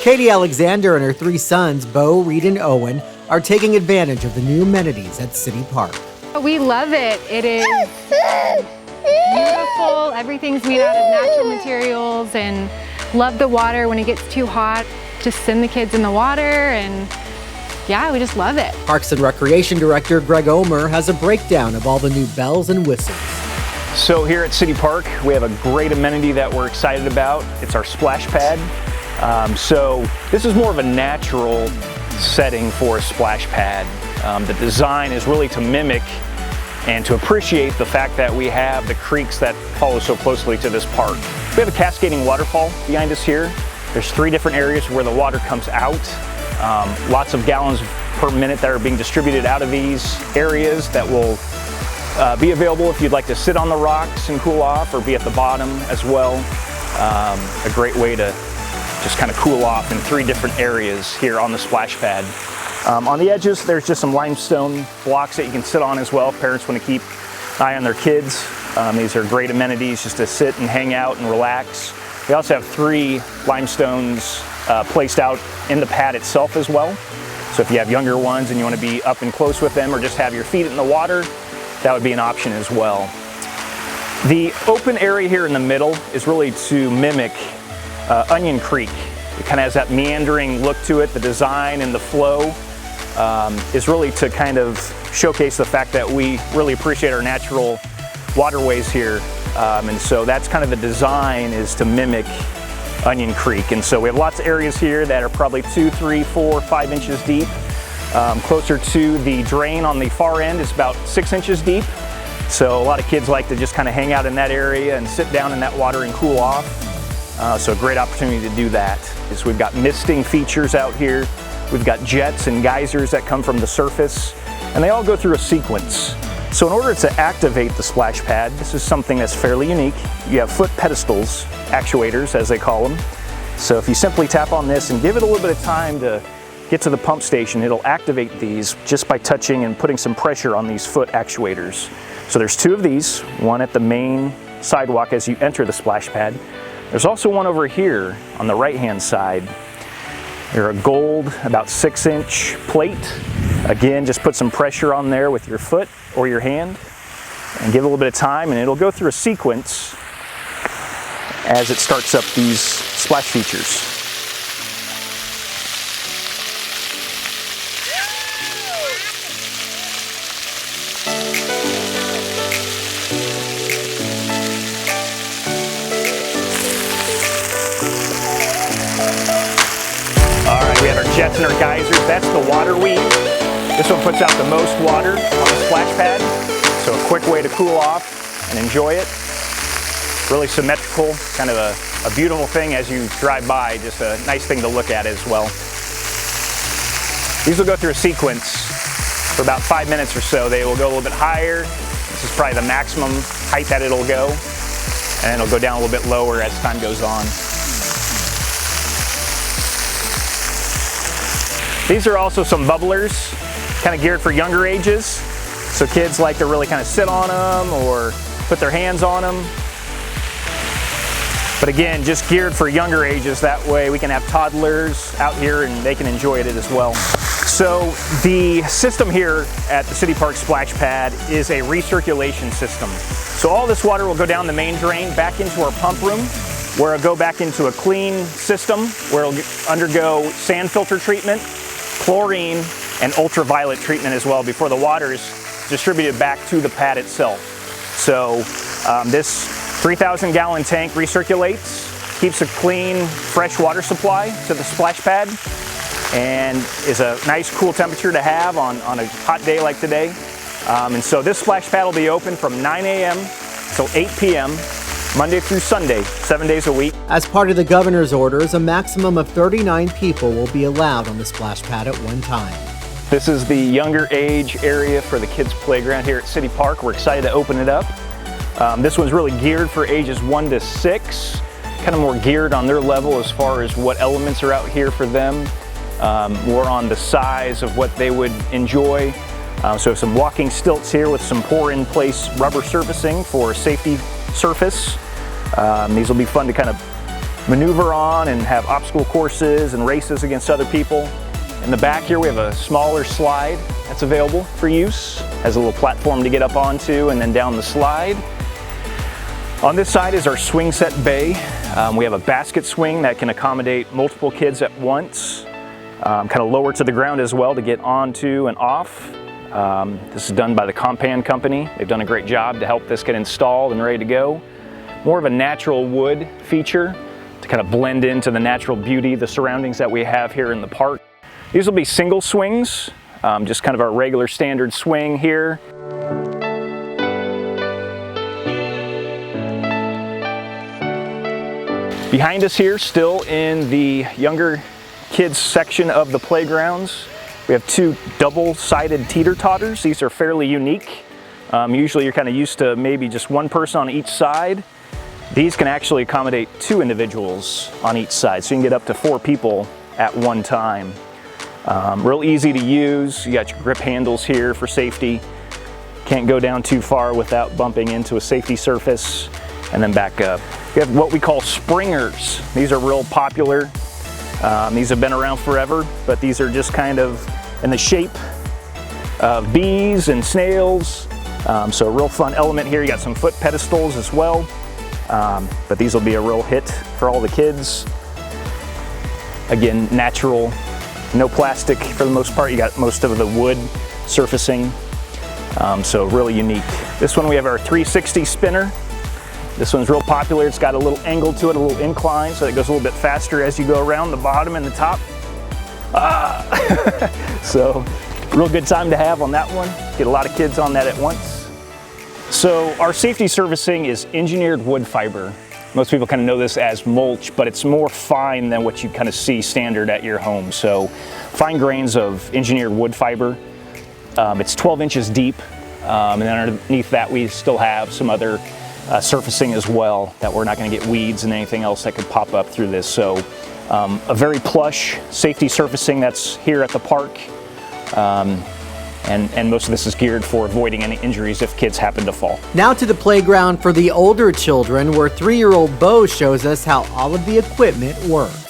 Katie Alexander and her 3 sons, Bo, Reed, and Owen, are taking advantage of the new amenities at City Park. We love it. It is beautiful. Everything's made out of natural materials, and love the water. When it gets too hot, just send the kids in the water, and yeah, we just love it. Parks and Recreation Director Greg Olmer has a breakdown of all the new bells and whistles. So here at City Park, we have a great amenity that we're excited about. It's our splash pad. So this is more of a natural setting for a splash pad. The design is really to mimic and to appreciate the fact that we have the creeks that follow so closely to this park. We have a cascading waterfall behind us here. There's 3 different areas where the water comes out. Lots of gallons per minute that are being distributed out of these areas that will be available if you'd like to sit on the rocks and cool off, or be at the bottom as well. A great way to just kind of cool off in 3 different areas here on the splash pad. On the edges, there's just some limestone blocks that you can sit on as well if parents want to keep an eye on their kids. These are great amenities just to sit and hang out and relax. We also have 3 limestones placed out in the pad itself as well. So if you have younger ones and you want to be up and close with them, or just have your feet in the water, that would be an option as well. The open area here in the middle is really to mimic Onion Creek. It kind of has that meandering look to it. The design and the flow is really to kind of showcase the fact that we really appreciate our natural waterways here. And so that's kind of the design, is to mimic Onion Creek. And so we have lots of areas here that are probably 2, 3, 4, 5 inches deep. Closer to the drain on the far end is about 6 inches deep. So a lot of kids like to just kind of hang out in that area and sit down in that water and cool off. So a great opportunity to do that. So we've got misting features out here. We've got jets and geysers that come from the surface, and they all go through a sequence. So in order to activate the splash pad, this is something that's fairly unique. You have foot pedestals, actuators as they call them. So if you simply tap on this and give it a little bit of time to get to the pump station, it'll activate these just by touching and putting some pressure on these foot actuators. So there's 2 of these, one at the main sidewalk as you enter the splash pad. There's also one over here on the right-hand side. They're a gold, about 6-inch plate. Again, just put some pressure on there with your foot or your hand and give it a little bit of time, and it'll go through a sequence as it starts up these splash features. Jets and our geysers, that's the water weave. This one puts out the most water on the splash pad, so a quick way to cool off and enjoy it. Really symmetrical, kind of a beautiful thing as you drive by, just a nice thing to look at as well. These will go through a sequence for about 5 minutes or so. They will go a little bit higher. This is probably the maximum height that it'll go, and it'll go down a little bit lower as time goes on. These are also some bubblers, kind of geared for younger ages. So kids like to really kind of sit on them or put their hands on them. But again, just geared for younger ages. That way we can have toddlers out here and they can enjoy it as well. So the system here at the City Park Splash Pad is a recirculation system. So all this water will go down the main drain back into our pump room, where it'll go back into a clean system, where it'll undergo sand filter treatment, chlorine, and ultraviolet treatment as well before the water is distributed back to the pad itself. So this 3,000 gallon tank recirculates, keeps a clean, fresh water supply to the splash pad, and is a nice cool temperature to have on a hot day like today. And so this splash pad will be open from 9 a.m. till 8 p.m. Monday through Sunday, 7 days a week. As part of the governor's orders, a maximum of 39 people will be allowed on the splash pad at one time. This is the younger age area for the kids' playground here at City Park. We're excited to open it up. This one's really geared for ages 1 to 6, kind of more geared on their level as far as what elements are out here for them, more on the size of what they would enjoy. So some walking stilts here with some pour-in-place rubber surfacing for safety surface. These will be fun to kind of maneuver on and have obstacle courses and races against other people. In the back here we have a smaller slide that's available for use. Has a little platform to get up onto and then down the slide. On this side is our swing set bay. We have a basket swing that can accommodate multiple kids at once. Kind of lower to the ground as well to get onto and off. This is done by the Compan Company. They've done a great job to help this get installed and ready to go. More of a natural wood feature to kind of blend into the natural beauty, the surroundings that we have here in the park. These will be single swings, just kind of our regular standard swing here. Behind us here, still in the younger kids section of the playgrounds, we have two double-sided teeter-totters. These are fairly unique. Usually you're kind of used to maybe just one person on each side. These can actually accommodate 2 individuals on each side, so you can get up to 4 people at one time. Real easy to use. You got your grip handles here for safety. Can't go down too far without bumping into a safety surface, and then back up. We have what we call springers. These are real popular. These have been around forever, but these are just kind of in the shape of bees and snails. So a real fun element here. You got some foot pedestals as well, but these will be a real hit for all the kids. Again, natural, no plastic for the most part. You got most of the wood surfacing, so really unique. This one we have our 360 spinner. This one's real popular. It's got a little angle to it, a little incline, so it goes a little bit faster as you go around the bottom and the top. So real good time to have on that one. Get a lot of kids on that at once. So our safety surfacing is engineered wood fiber. Most people kind of know this as mulch, but it's more fine than what you kind of see standard at your home. So fine grains of engineered wood fiber. It's 12 inches deep, and then underneath that we still have some other surfacing as well, that we're not going to get weeds and anything else that could pop up through this. So a very plush safety surfacing that's here at the park, and most of this is geared for avoiding any injuries if kids happen to fall. Now to the playground for the older children, where 3-year-old Bo shows us how all of the equipment works.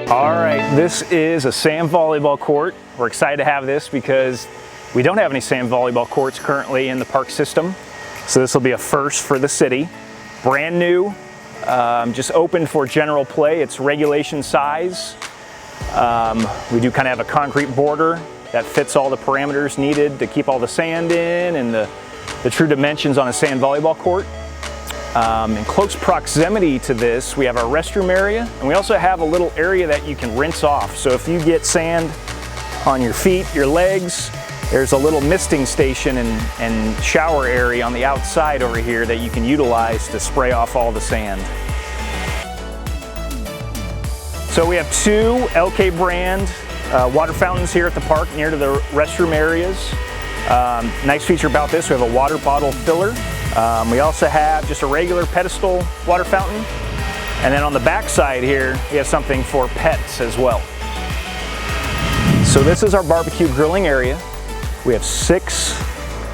All right, this is a sand volleyball court. We're excited to have this because we don't have any sand volleyball courts currently in the park system. So this will be a first for the city. Brand new, just opened for general play. It's regulation size. We do kind of have a concrete border that fits all the parameters needed to keep all the sand in and the true dimensions on a sand volleyball court. In close proximity to this, we have our restroom area, and we also have a little area that you can rinse off. So if you get sand on your feet, your legs, there's a little misting station and shower area on the outside over here that you can utilize to spray off all the sand. So we have 2 LK brand water fountains here at the park near to the restroom areas. Nice feature about this, we have a water bottle filler. We also have just a regular pedestal water fountain. And then on the back side here, we have something for pets as well. So this is our barbecue grilling area. We have 6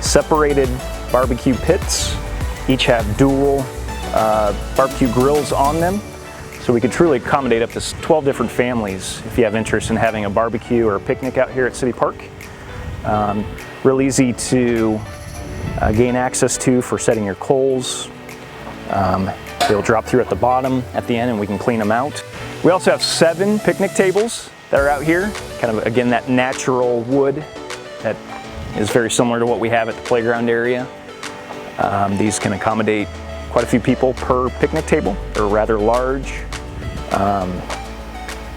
separated barbecue pits. Each have dual barbecue grills on them. So we could truly accommodate up to 12 different families if you have interest in having a barbecue or a picnic out here at City Park. Real easy to gain access to for setting your coals. They'll drop through at the bottom at the end and we can clean them out. We also have 7 picnic tables that are out here. Kind of, again, that natural wood that is very similar to what we have at the playground area. These can accommodate quite a few people per picnic table. They're rather large.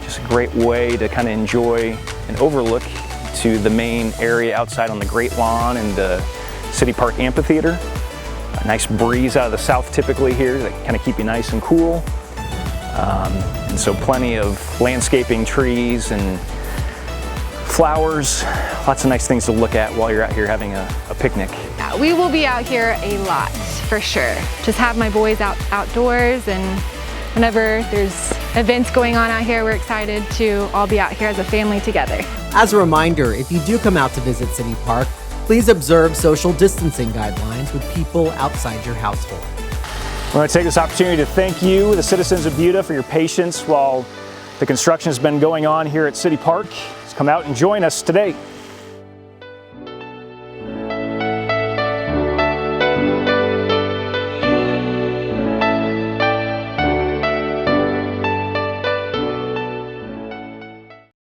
Just a great way to kind of enjoy an overlook to the main area outside on the Great Lawn and the City Park Amphitheater. A nice breeze out of the south typically here that kind of keep you nice and cool. And so plenty of landscaping, trees and flowers, lots of nice things to look at while you're out here having a picnic. Yeah, we will be out here a lot for sure. Just have my boys outdoors, and whenever there's events going on out here, we're excited to all be out here as a family together. As a reminder, if you do come out to visit City Park, please observe social distancing guidelines with people outside your household. I want to take this opportunity to thank you, the citizens of Buda, for your patience while the construction has been going on here at City Park. Come out and join us today.